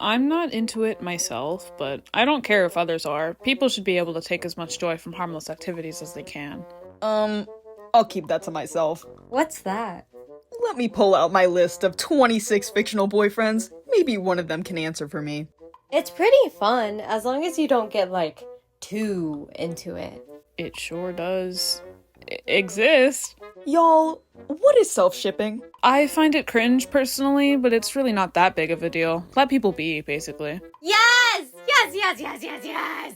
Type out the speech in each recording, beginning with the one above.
I'm not into it myself, but I don't care if others are. People should be able to take as much joy from harmless activities as they can. I'll keep that to myself. What's that? Let me pull out my list of 26 fictional boyfriends. Maybe one of them can answer for me. It's pretty fun, as long as you don't get, too into it. It sure does exist. Y'all, what is self-shipping? I find it cringe personally, but it's really not that big of a deal. Let people be, basically. Yes! Yes, yes, yes, yes, yes!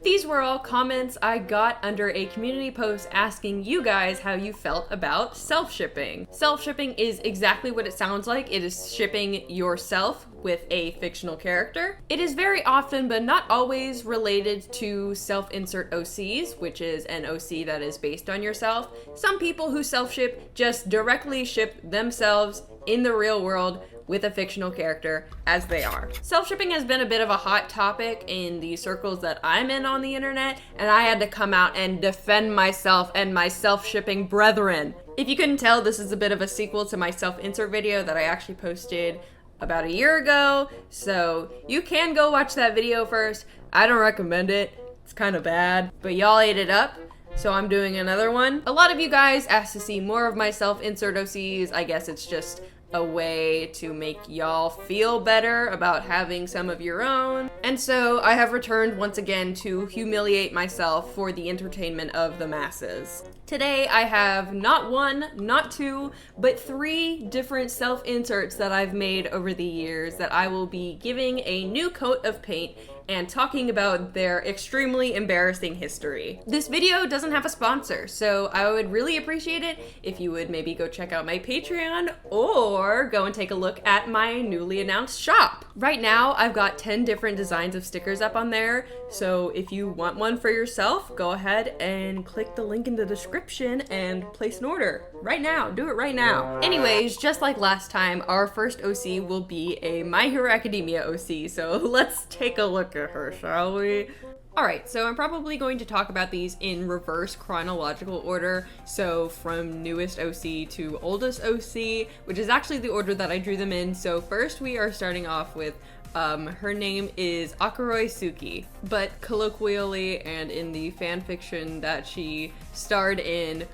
These were all comments I got under a community post asking you guys how you felt about self-shipping. Self-shipping is exactly what it sounds like. It is shipping yourself with a fictional character. It is very often, but not always, related to self-insert OCs, which is an OC that is based on yourself. Some people who self-ship just directly ship themselves in the real world with a fictional character as they are. Self-shipping has been a bit of a hot topic in the circles that I'm in on the internet, and I had to come out and defend myself and my self-shipping brethren. If you couldn't tell, this is a bit of a sequel to my self-insert video that I actually posted about a year ago, so you can go watch that video first. I don't recommend it. It's kind of bad, but y'all ate it up. So I'm doing another one. A lot of you guys asked to see more of my self-insert OCs. I guess it's just a way to make y'all feel better about having some of your own. And so I have returned once again to humiliate myself for the entertainment of the masses. Today I have not one, not two, but 3 different self-inserts that I've made over the years that I will be giving a new coat of paint and talking about their extremely embarrassing history. This video doesn't have a sponsor, so I would really appreciate it if you would maybe go check out my Patreon or go and take a look at my newly announced shop. Right now, I've got 10 different designs of stickers up on there, so if you want one for yourself, go ahead and click the link in the description and place an order. Right now, do it right now. Anyways, just like last time, our first OC will be a My Hero Academia OC, so let's take a look at her, shall we? Alright, so I'm probably going to talk about these in reverse chronological order, so from newest OC to oldest OC, which is actually the order that I drew them in. So first we are starting off with her name is Akuroi Suki, but colloquially and in the fanfiction that she starred in,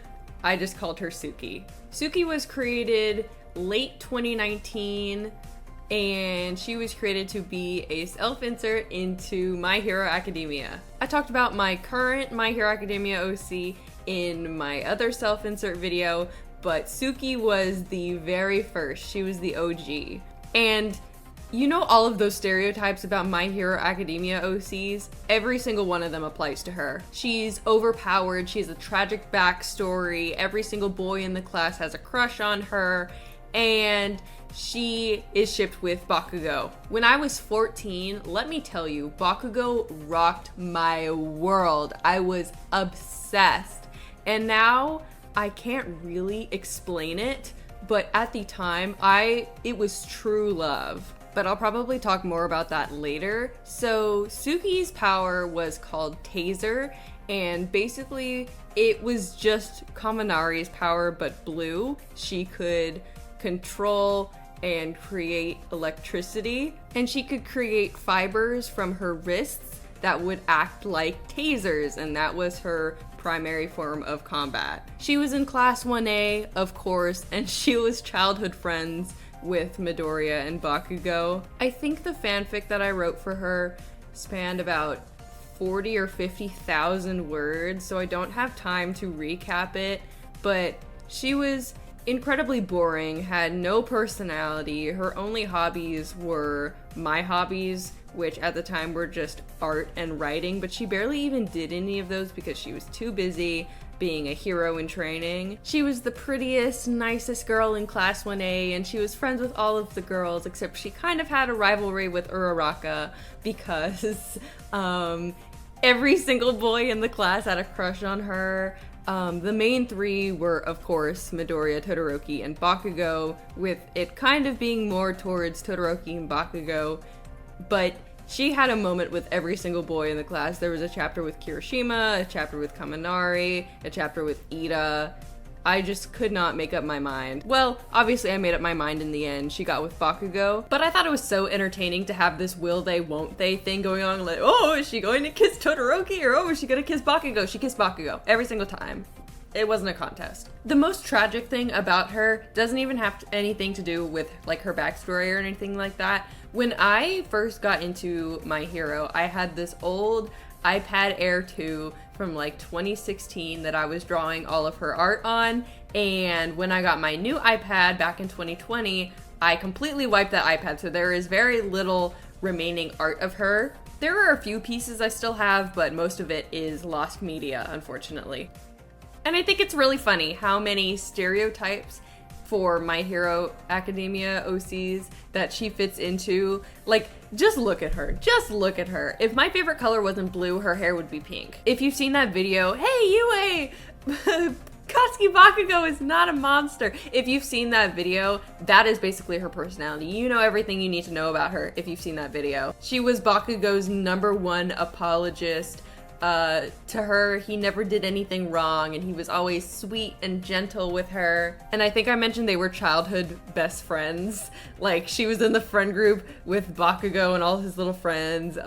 I just called her Suki. Suki was created late 2019, and she was created to be a self-insert into My Hero Academia. I talked about my current My Hero Academia OC in my other self-insert video, but Suki was the very first. She was the OG. And you know all of those stereotypes about My Hero Academia OCs? Every single one of them applies to her. She's overpowered, she has a tragic backstory, every single boy in the class has a crush on her, and she is shipped with Bakugo. When I was 14, let me tell you, Bakugo rocked my world. I was obsessed. And now I can't really explain it, but at the time, it was true love. But I'll probably talk more about that later. So Suki's power was called Taser, and basically it was just Kaminari's power but blue. She could control and create electricity, and she could create fibers from her wrists that would act like tasers, and that was her primary form of combat. She was in class 1A, of course, and she was childhood friends with Midoriya and Bakugo. I think the fanfic that I wrote for her spanned about 40 or 50,000 words, so I don't have time to recap it, but she was incredibly boring, had no personality. Her only hobbies were my hobbies, which at the time were just art and writing, but she barely even did any of those because she was too busy being a hero in training. She was the prettiest, nicest girl in class 1A, and she was friends with all of the girls, except she kind of had a rivalry with Uraraka because every single boy in the class had a crush on her. The main 3 were, of course, Midoriya, Todoroki, and Bakugo, with it kind of being more towards Todoroki and Bakugo, but she had a moment with every single boy in the class. There was a chapter with Kirishima, a chapter with Kaminari, a chapter with Ida, I just could not make up my mind. Well, obviously I made up my mind in the end. She got with Bakugo, but I thought it was so entertaining to have this will they, won't they thing going on. Like, oh, is she going to kiss Todoroki? Or, oh, is she going to kiss Bakugo? She kissed Bakugo every single time. It wasn't a contest. The most tragic thing about her doesn't even have anything to do with like her backstory or anything like that. When I first got into My Hero, I had this old iPad Air 2 from like 2016 that I was drawing all of her art on, and when I got my new iPad back in 2020, I completely wiped that iPad, so there is very little remaining art of her. There are a few pieces I still have, but most of it is lost media, unfortunately. And I think it's really funny how many stereotypes for My Hero Academia OCs that she fits into. Like, just look at her. Just look at her. If my favorite color wasn't blue, her hair would be pink. If you've seen that video, hey Yue, Katsuki Bakugo is not a monster. If you've seen that video, that is basically her personality. You know everything you need to know about her if you've seen that video. She was Bakugo's #1 apologist. To her, he never did anything wrong, and he was always sweet and gentle with her. And I think I mentioned they were childhood best friends. Like, she was in the friend group with Bakugo and all his little friends,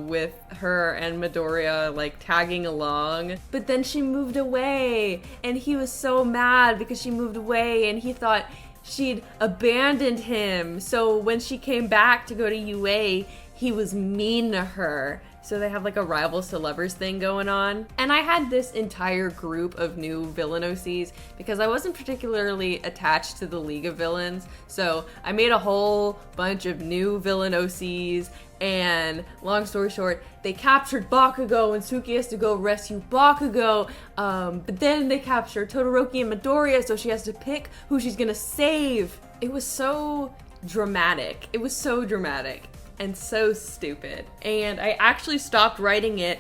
with her and Midoriya, like, tagging along. But then she moved away, and he was so mad because she moved away, and he thought she'd abandoned him. So when she came back to go to UA, he was mean to her. So they have like a rivals to lovers thing going on. And I had this entire group of new villain OCs because I wasn't particularly attached to the League of Villains. So I made a whole bunch of new villain OCs, and long story short, they captured Bakugo and Suki has to go rescue Bakugo. But then they capture Todoroki and Midoriya, so she has to pick who she's gonna save. It was so dramatic. It was so dramatic. And so stupid. And I actually stopped writing it,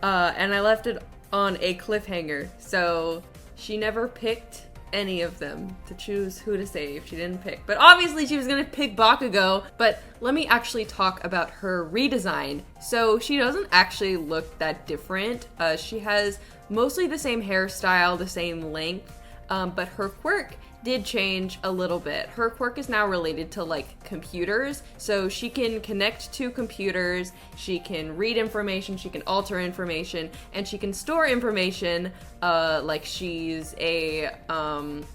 and I left it on a cliffhanger. So she never picked any of them to choose who to save. She didn't pick. But obviously she was gonna pick Bakugo. But let me actually talk about her redesign. So she doesn't actually look that different. She has mostly the same hairstyle, the same length, but her quirk did change a little bit. Her quirk is now related to like computers, so she can connect to computers, she can read information, she can alter information, and she can store information like she's a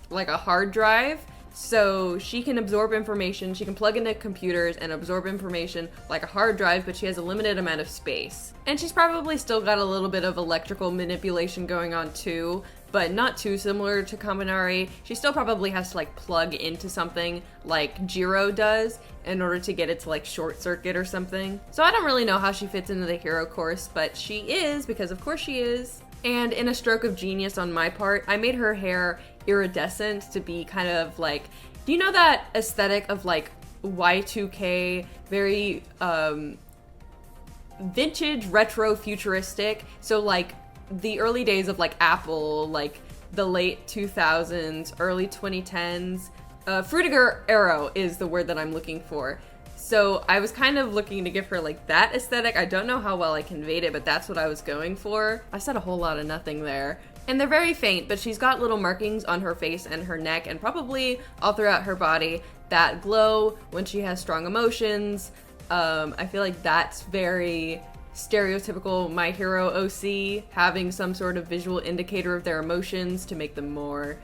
like a hard drive. So she can absorb information, she can plug into computers and absorb information like a hard drive, but she has a limited amount of space. And she's probably still got a little bit of electrical manipulation going on too, but not too similar to Kaminari. She still probably has to like plug into something like Jiro does in order to get it to like short circuit or something. So I don't really know how she fits into the hero course, but she is, because of course she is. And in a stroke of genius on my part, I made her hair iridescent to be kind of like, do you know that aesthetic of like Y2K, very vintage, retro, futuristic? So like the early days of like Apple, like the late 2000s, early 2010s. Frutiger Arrow is the word that I'm looking for. So I was kind of looking to give her like that aesthetic. I don't know how well I conveyed it, but that's what I was going for. I said a whole lot of nothing there. And they're very faint, but she's got little markings on her face and her neck and probably all throughout her body that glow when she has strong emotions. I feel like that's very stereotypical My Hero OC, having some sort of visual indicator of their emotions to make them more,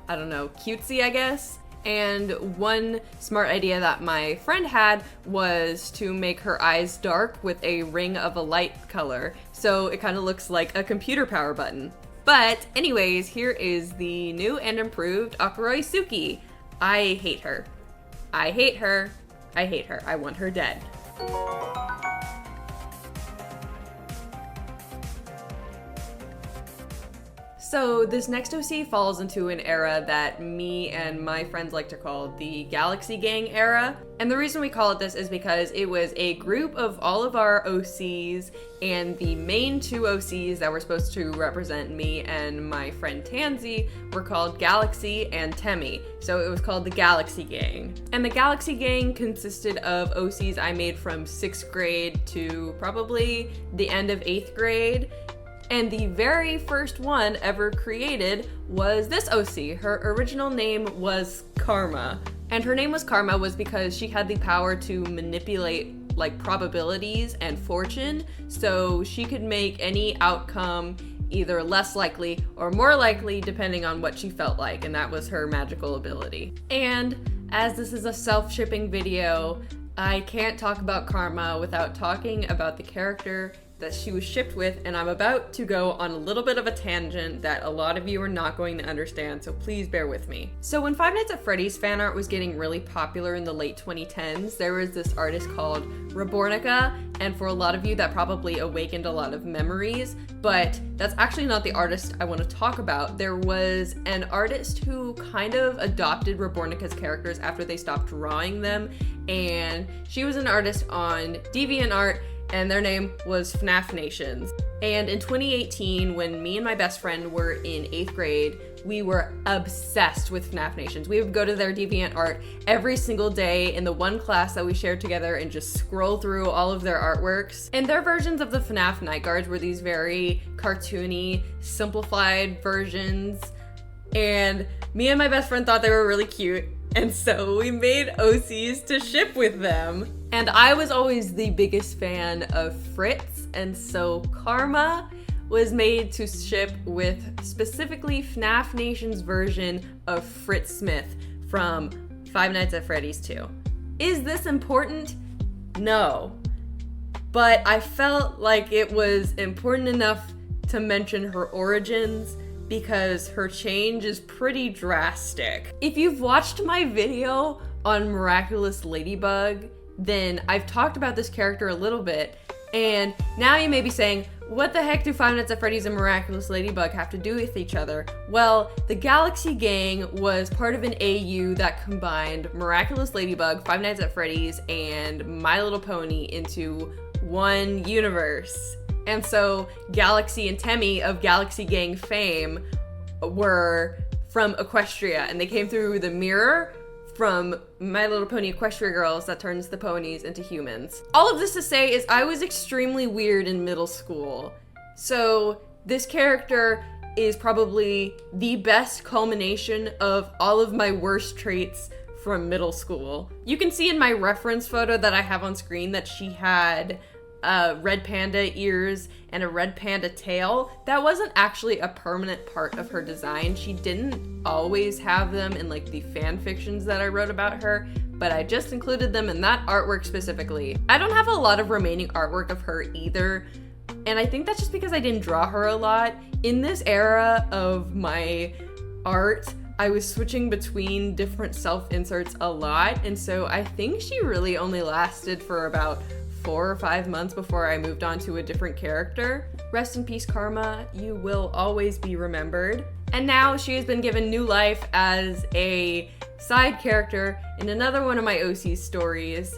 I don't know, cutesy, I guess. And one smart idea that my friend had was to make her eyes dark with a ring of a light color, so it kind of looks like a computer power button. But anyways, here is the new and improved Akuroi Suki. I hate her. I hate her. I hate her. I want her dead. So this next OC falls into an era that me and my friends like to call the Galaxy Gang era. And the reason we call it this is because it was a group of all of our OCs, and the main two OCs that were supposed to represent me and my friend Tansy were called Galaxy and Temmie. So it was called the Galaxy Gang. And the Galaxy Gang consisted of OCs I made from 6th grade to probably the end of 8th grade. And the very first one ever created was this OC. Her original name was Karma. And her name was Karma was because she had the power to manipulate like probabilities and fortune, so she could make any outcome either less likely or more likely depending on what she felt like, and that was her magical ability. And as this is a self-shipping video, I can't talk about Karma without talking about the character that she was shipped with, and I'm about to go on a little bit of a tangent that a lot of you are not going to understand, so please bear with me. So when Five Nights at Freddy's fan art was getting really popular in the late 2010s, there was this artist called Rabornica, and for a lot of you that probably awakened a lot of memories, but that's actually not the artist I want to talk about. There was an artist who kind of adopted Rabornica's characters after they stopped drawing them, and she was an artist on DeviantArt, and their name was FNAF Nations. And in 2018, when me and my best friend were in 8th grade, we were obsessed with FNAF Nations. We would go to their DeviantArt every single day in the one class that we shared together and just scroll through all of their artworks. And their versions of the FNAF Night Guards were these very cartoony, simplified versions. And me and my best friend thought they were really cute. And so we made OCs to ship with them. And I was always the biggest fan of Fritz, and so Karma was made to ship with specifically FNAF Nation's version of Fritz Smith from Five Nights at Freddy's 2. Is this important? No. But I felt like it was important enough to mention her origins because her change is pretty drastic. If you've watched my video on Miraculous Ladybug, then I've talked about this character a little bit, and now you may be saying, what the heck do Five Nights at Freddy's and Miraculous Ladybug have to do with each other? Well, the Galaxy Gang was part of an AU that combined Miraculous Ladybug, Five Nights at Freddy's, and My Little Pony into one universe. And so Galaxy and Temmie of Galaxy Gang fame were from Equestria, and they came through the mirror from My Little Pony Equestria Girls that turns the ponies into humans. All of this to say is I was extremely weird in middle school. So this character is probably the best culmination of all of my worst traits from middle school. You can see in my reference photo that I have on screen that she had red panda ears and a red panda tail. That wasn't actually a permanent part of her design. She didn't always have them in like the fan fictions that I wrote about her, but I just included them in that artwork specifically. I don't have a lot of remaining artwork of her either, and I think that's just because I didn't draw her a lot. In this era of my art, I was switching between different self-inserts a lot, and so I think she really only lasted for about 4 or 5 months before I moved on to a different character. Rest in peace, Karma. You will always be remembered. And now she has been given new life as a side character in another one of my OC stories.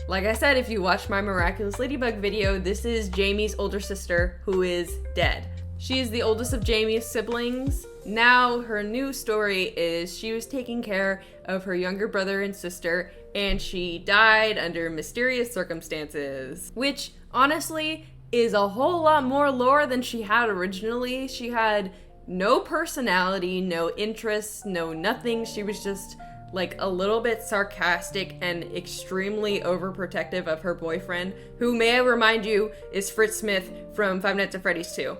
Like I said, if you watched my Miraculous Ladybug video, this is Jamie's older sister who is dead. She is the oldest of Jamie's siblings. Now her new story is she was taking care of her younger brother and sister, and she died under mysterious circumstances, which honestly is a whole lot more lore than she had originally. She had no personality, no interests, no nothing. She was just like a little bit sarcastic and extremely overprotective of her boyfriend, who, may I remind you, is Fritz Smith from Five Nights at Freddy's 2.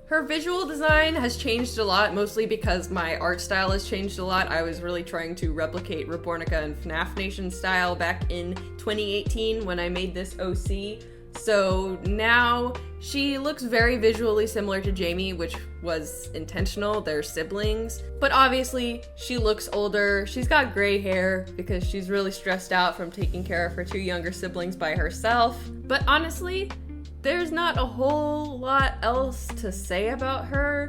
Her visual design has changed a lot, mostly because my art style has changed a lot. I was really trying to replicate Rabornica and FNAF Nation style back in 2018 when I made this OC. So now she looks very visually similar to Jamie, which was intentional. They're siblings. But obviously she looks older. She's got gray hair because she's really stressed out from taking care of her 2 younger siblings by herself. But honestly, there's not a whole lot else to say about her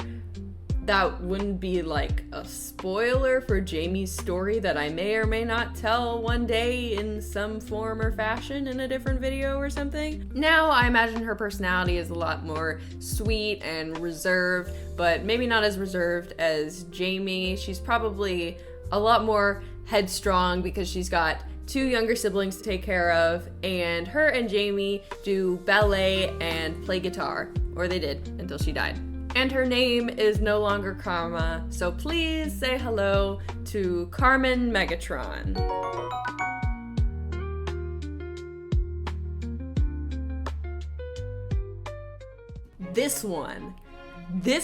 that wouldn't be like a spoiler for Jamie's story that I may or may not tell one day in some form or fashion in a different video or something. Now, I imagine her personality is a lot more sweet and reserved, but maybe not as reserved as Jamie. She's probably a lot more headstrong because she's got 2 younger siblings to take care of, and her and Jamie do ballet and play guitar. or they did until she died. And her name is no longer Karma, so please say hello to Carmen Megatron. This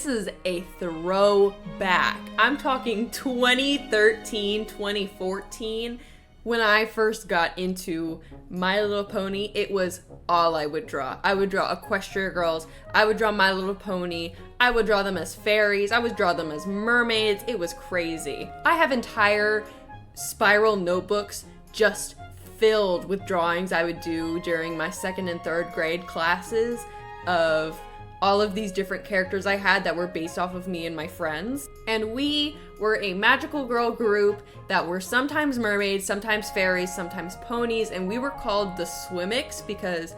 is a throwback. I'm talking 2013, 2014. When I first got into My Little Pony, it was all I would draw. I would draw Equestria girls. I would draw My Little Pony. I would draw them as fairies. I would draw them as mermaids. It was crazy. I have entire spiral notebooks just filled with drawings I would do during my 2nd and 3rd grade classes of all of these different characters I had that were based off of me and my friends. And we were a magical girl group that were sometimes mermaids, sometimes fairies, sometimes ponies, and we were called the Swimmix because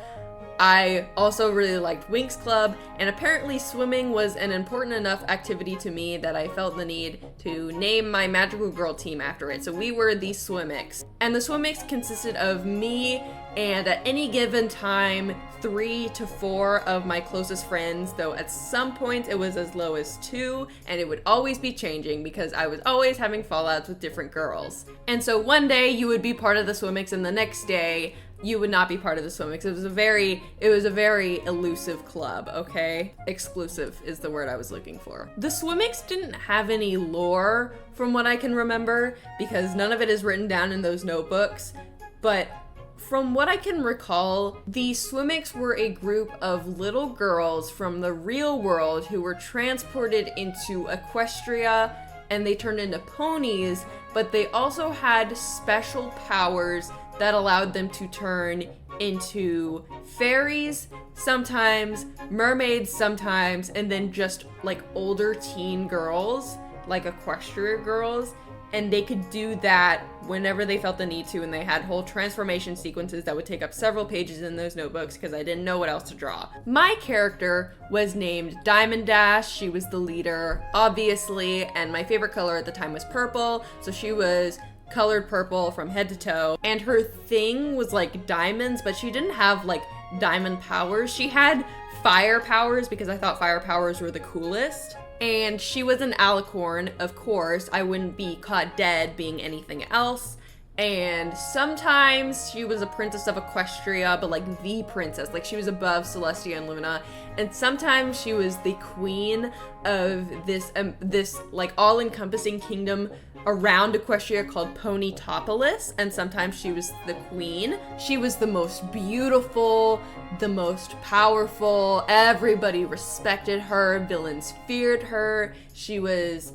I also really liked Winx Club, and apparently swimming was an important enough activity to me that I felt the need to name my magical girl team after it. So we were the Swimmix. And the Swimmix consisted of me and at any given time 3 to 4 of my closest friends, though at some point it was as low as 2, and it would always be changing because I was always having fallouts with different girls. And so one day you would be part of the Swimmix and the next day you would not be part of the Swimmix. It was a very elusive club, okay? Exclusive is the word I was looking for. The Swimmix didn't have any lore from what I can remember because none of it is written down in those notebooks, but from what I can recall, the Swimmix were a group of little girls from the real world who were transported into Equestria and they turned into ponies, but they also had special powers that allowed them to turn into fairies sometimes, mermaids sometimes, and then just like older teen girls, like Equestria girls. And they could do that whenever they felt the need to, and they had whole transformation sequences that would take up several pages in those notebooks because I didn't know what else to draw. My character was named Diamond Dash. She was the leader, obviously, and my favorite color at the time was purple, so she was colored purple from head to toe. And her thing was like diamonds, but she didn't have like diamond powers. She had fire powers because I thought fire powers were the coolest. And she was an alicorn, of course. I wouldn't be caught dead being anything else. And sometimes she was a princess of Equestria, but like the princess, like she was above Celestia and Luna. And sometimes she was the queen of this like all-encompassing kingdom around Equestria called Ponytopolis, and sometimes she was the queen. She was the most beautiful, the most powerful, everybody respected her, villains feared her. She was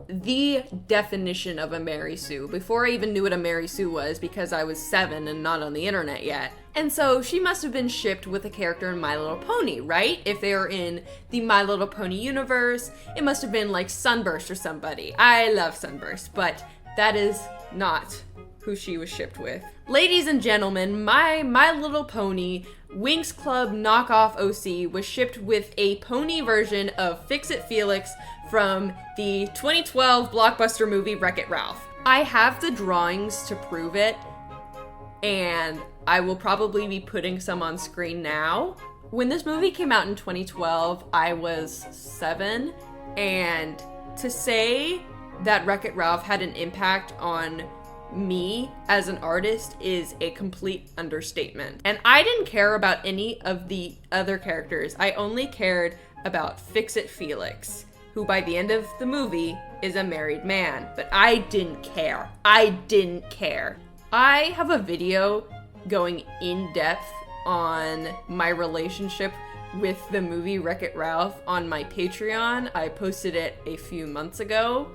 the definition of a Mary Sue before I even knew what a Mary Sue was because I was 7 and not on the internet yet. And so she must have been shipped with a character in My Little Pony, right? If they were in the My Little Pony universe, it must have been like Sunburst or somebody. I love Sunburst, but that is not who she was shipped with. Ladies and gentlemen, My Little Pony Winx Club knockoff OC was shipped with a pony version of Fix-It Felix from the 2012 blockbuster movie Wreck-It Ralph. I have the drawings to prove it, and I will probably be putting some on screen now. When this movie came out in 2012, I was 7, and to say that Wreck-It Ralph had an impact on me as an artist is a complete understatement. And I didn't care about any of the other characters. I only cared about Fix-It Felix, who by the end of the movie is a married man. But I didn't care. I didn't care. I have a video going in depth on my relationship with the movie Wreck-It Ralph on my Patreon. I posted it a few months ago.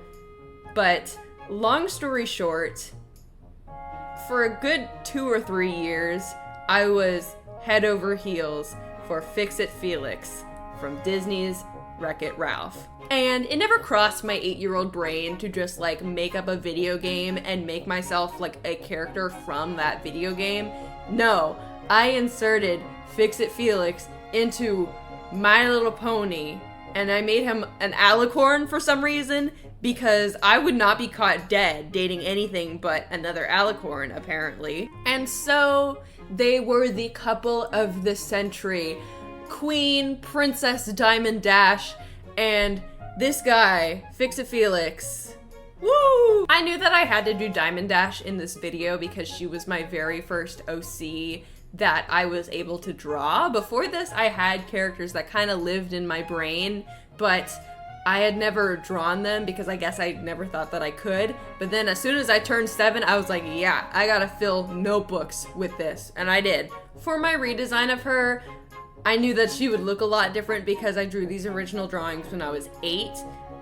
But long story short, for a good 2 or 3 years, I was head over heels for Fix-It Felix from Disney's Wreck-It Ralph. And it never crossed my 8-year-old brain to just like make up a video game and make myself like a character from that video game. No, I inserted Fix-It Felix into My Little Pony, and I made him an alicorn for some reason, because I would not be caught dead dating anything but another alicorn, apparently. And so they were the couple of the century. Queen Princess Diamond Dash and this guy, Fix-It Felix. Woo! I knew that I had to do Diamond Dash in this video because she was my very first OC that I was able to draw. Before this, I had characters that kind of lived in my brain, but I had never drawn them because I guess I never thought that I could. But then as soon as I turned 7, I was like, yeah, I gotta fill notebooks with this, and I did. For my redesign of her, I knew that she would look a lot different because I drew these original drawings when I was 8.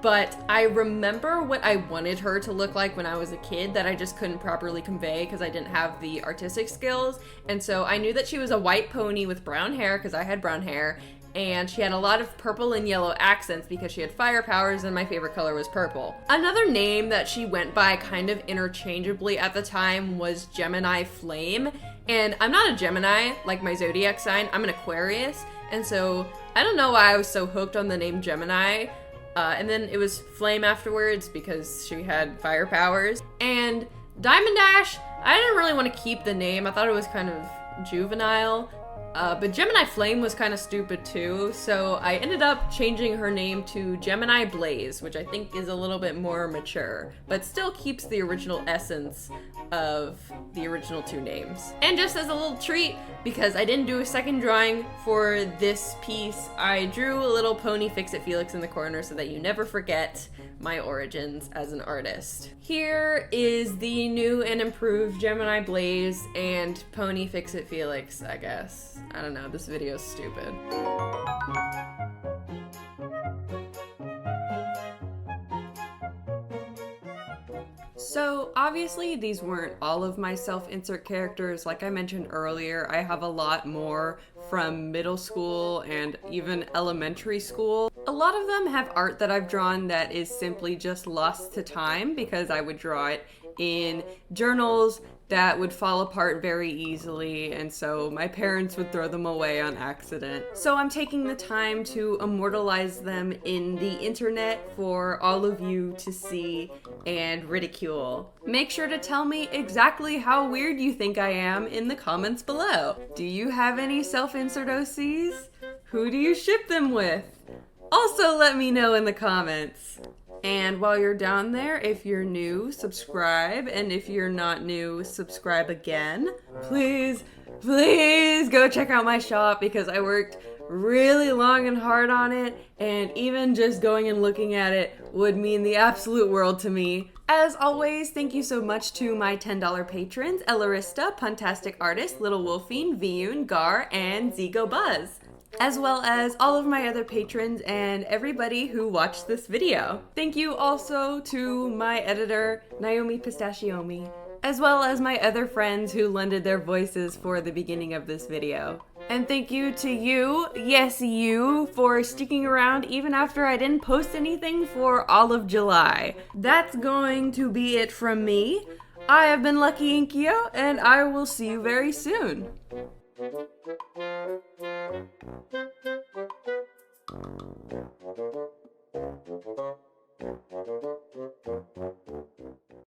But I remember what I wanted her to look like when I was a kid that I just couldn't properly convey because I didn't have the artistic skills. And so I knew that she was a white pony with brown hair because I had brown hair. And she had a lot of purple and yellow accents because she had fire powers and my favorite color was purple. Another name that she went by kind of interchangeably at the time was Gemini Flame. And I'm not a Gemini like my zodiac sign, I'm an Aquarius. And so I don't know why I was so hooked on the name Gemini. And then it was Flame afterwards because she had fire powers. And Diamond Dash, I didn't really want to keep the name. I thought it was kind of juvenile. But Gemini Flame was kind of stupid too, so I ended up changing her name to Gemini Blaze, which I think is a little bit more mature, but still keeps the original essence of the original 2 names. And just as a little treat, because I didn't do a second drawing for this piece, I drew a little pony Fix-It Felix in the corner so that you never forget my origins as an artist. Here is the new and improved Gemini Blaze and pony Fix-It Felix, I guess. I don't know, this video's stupid. So obviously these weren't all of my self-insert characters. Like I mentioned earlier, I have a lot more from middle school and even elementary school. A lot of them have art that I've drawn that is simply just lost to time because I would draw it in journals that would fall apart very easily, and so my parents would throw them away on accident. So I'm taking the time to immortalize them in the internet for all of you to see and ridicule. Make sure to tell me exactly how weird you think I am in the comments below. Do you have any self-insert OCs? Who do you ship them with? Also let me know in the comments. And while you're down there, if you're new, subscribe. And if you're not new, subscribe again. Please, please go check out my shop because I worked really long and hard on it. And even just going and looking at it would mean the absolute world to me. As always, thank you so much to my $10 patrons, Ellarista, Puntastic Artist, Little Wolfine, Viyun, Gar, and Zigo Buzz, as well as all of my other patrons and everybody who watched this video. Thank you also to my editor, Naomi Pistachiomi, as well as my other friends who lended their voices for the beginning of this video. And thank you to you, yes you, for sticking around even after I didn't post anything for all of July. That's going to be it from me. I have been Lucky Inkiio, and I will see you very soon.